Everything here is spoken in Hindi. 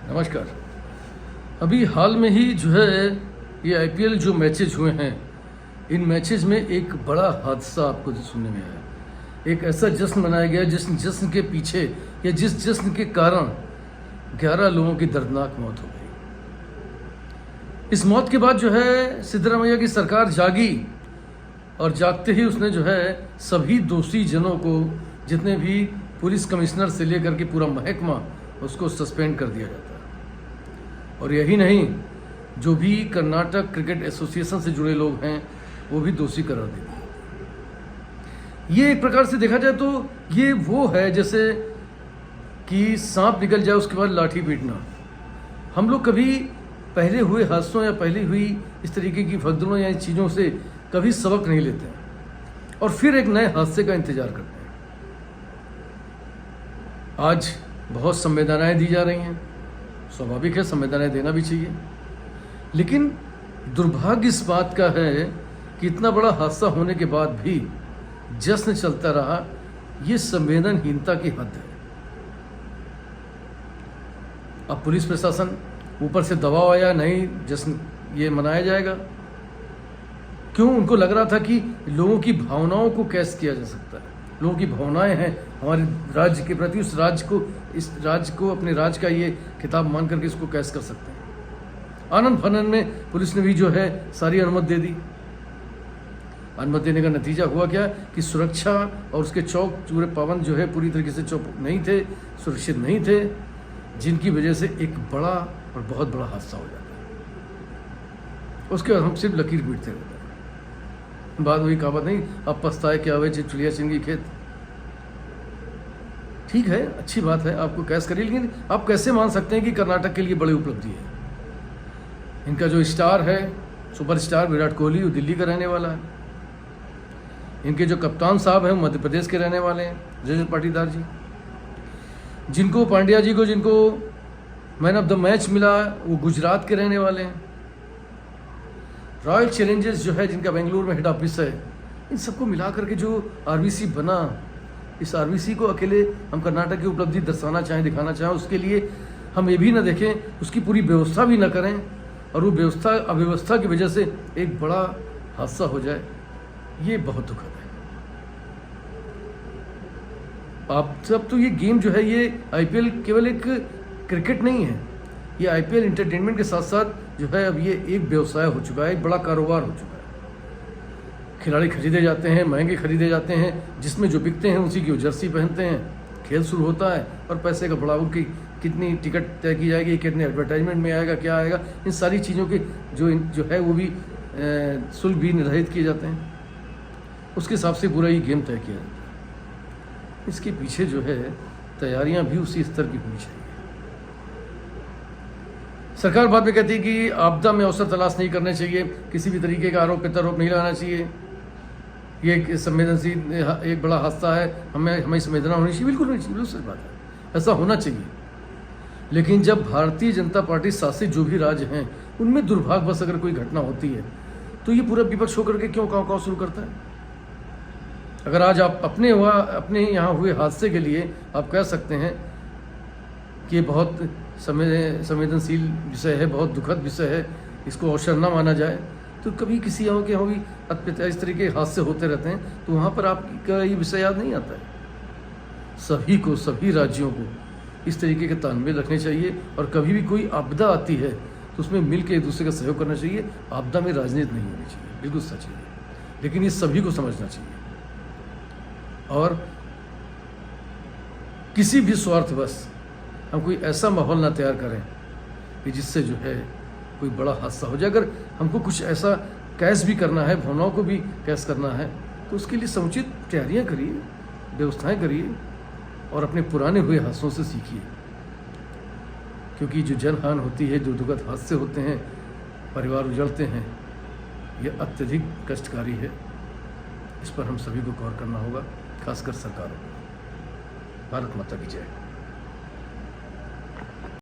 नमस्कार। अभी हाल में ही जो है ये आईपीएल जो मैचेज हुए हैं, इन मैचेज में एक बड़ा हादसा आपको सुनने में आया। एक ऐसा जश्न मनाया गया जिस जश्न के पीछे या जिस जश्न के कारण 11 लोगों की दर्दनाक मौत हो गई। इस मौत के बाद जो है सिद्धरामैया की सरकार जागी और जागते ही उसने जो है सभी दोषी जनों को, जितने भी पुलिस कमिश्नर से लेकर के पूरा महकमा, उसको सस्पेंड कर दिया जाता है। और यही नहीं, जो भी कर्नाटक क्रिकेट एसोसिएशन से जुड़े लोग हैं वो भी दोषी करार दे दिए। ये एक प्रकार से देखा जाए तो ये वो है जैसे कि सांप निकल जाए उसके बाद लाठी पीटना। हम लोग कभी पहले हुए हादसों या पहले हुई इस तरीके की भगदड़ों या इन चीज़ों से कभी सबक नहीं लेते हैं और फिर एक नए हादसे का इंतजार करते हैं। आज बहुत संवेदनाएं दी जा रही हैं, स्वाभाविक है, संवेदनाएं देना भी चाहिए, लेकिन दुर्भाग्य इस बात का है कि इतना बड़ा हादसा होने के बाद भी जश्न चलता रहा। ये संवेदनहीनता की हद है। अब पुलिस प्रशासन ऊपर से दबाव आया, नहीं जश्न ये मनाया जाएगा। क्यों? उनको लग रहा था कि लोगों की भावनाओं को कैसे किया जा सकता है। लोगों की भावनाएं हैं हमारे राज्य के प्रति, इस राज्य को अपने राज्य का ये खिताब मान करके इसको कैसे कर सकते हैं। आनंद फानन में पुलिस ने भी जो है सारी अनुमति दे दी। अनुमति देने का नतीजा हुआ क्या कि सुरक्षा और उसके चौक पूरे पाबंद जो है पूरी तरीके से चौक नहीं थे, सुरक्षित नहीं थे, जिनकी वजह से एक बड़ा और बहुत बड़ा हादसा हो जाता है। उसके बाद हम सिर्फ लकीर पीटते रहते हैं। बात वही कहावत नहीं, अब पछताए क्या हुए चिड़िया चिंगी खेत। ठीक है, अच्छी बात है, आपको कैस करिए, लेकिन आप कैसे मान सकते हैं कि कर्नाटक के लिए बड़ी उपलब्धि है। इनका जो स्टार है, सुपरस्टार विराट कोहली, वो दिल्ली का रहने वाला है। इनके जो कप्तान साहब हैं वो मध्य प्रदेश के रहने वाले हैं, रजत पाटीदार जी। जिनको पांड्या जी को जिनको मैन ऑफ द मैच मिला वो गुजरात के रहने वाले हैं। रॉयल चैलेंजर्स जो है जिनका बेंगलुरु में हेड ऑफिस है, इन सबको मिला करके जो आरबीसी बना, इस आरबीसी को अकेले हम कर्नाटक की उपलब्धि दर्शाना चाहें, दिखाना चाहें, उसके लिए हम ये भी ना देखें, उसकी पूरी व्यवस्था भी ना करें और वो अव्यवस्था की वजह से एक बड़ा हादसा हो जाए, ये बहुत दुखद है। आप सब तो ये गेम जो है, ये आईपीएल केवल एक क्रिकेट नहीं है, ये आईपीएल इंटरटेनमेंट के साथ साथ जो है अब ये एक व्यवसाय हो चुका है, एक बड़ा कारोबार हो चुका है। खिलाड़ी खरीदे जाते हैं, महंगे खरीदे जाते हैं, जिसमें जो बिकते हैं उसी की वो जर्सी पहनते हैं, खेल शुरू होता है और पैसे का बढ़ाव की कितनी टिकट तय की जाएगी, कितने एडवर्टाइजमेंट में आएगा, क्या आएगा, इन सारी चीज़ों के जो है वो भी शुल्क भी निर्धारित किए जाते हैं। उसके हिसाब से पूरा ये गेम तय किया जाता है। इसके पीछे जो है तैयारियां भी उसी स्तर की होनी चाहिए। सरकार बाद में कहती है कि आपदा में अवसर तलाश नहीं करने चाहिए, किसी भी तरीके का आरोप प्रत्यारोप नहीं लगाना चाहिए, ये एक संवेदनशील एक बड़ा हादसा है, हमें संवेदना होनी चाहिए। बिल्कुल नहीं चाहिए, बिल्कुल सही बात है, ऐसा होना चाहिए। लेकिन जब भारतीय जनता पार्टी शासित जो भी राज्य हैं उनमें दुर्भाग्यवश अगर कोई घटना होती है तो ये पूरा विपक्ष होकर के क्यों काँव शुरू करता है। अगर आज आप अपने यहाँ हुए हादसे के लिए आप कह सकते हैं कि ये बहुत संवेदनशील विषय है, बहुत दुखद विषय है, इसको अवसर न माना जाए, तो कभी किसी यहाँ के भी इस तरीके के हादसे होते रहते हैं तो वहाँ पर आपका ये विषय याद नहीं आता है। सभी राज्यों को इस तरीके के तालमेल रखने चाहिए और कभी भी कोई आपदा आती है तो उसमें मिल के एक दूसरे का सहयोग करना चाहिए। आपदा में राजनीति नहीं होनी चाहिए, बिल्कुल सच है, लेकिन ये सभी को समझना चाहिए और किसी भी स्वार्थवश हम कोई ऐसा माहौल ना तैयार करें कि जिससे जो है कोई बड़ा हादसा हो जाए। अगर हमको कुछ ऐसा कैश भी करना है, भावनाओं को भी कैश करना है, तो उसके लिए समुचित तैयारियां करिए, व्यवस्थाएं करिए और अपने पुराने हुए हादसों से सीखिए। क्योंकि जो जनहानि होती है, जो दुखद हादसे होते हैं, परिवार उजड़ते हैं, ये अत्यधिक कष्टकारी है। इस पर हम सभी को गौर करना होगा, खासकर सरकारों को। भारत माता की जय।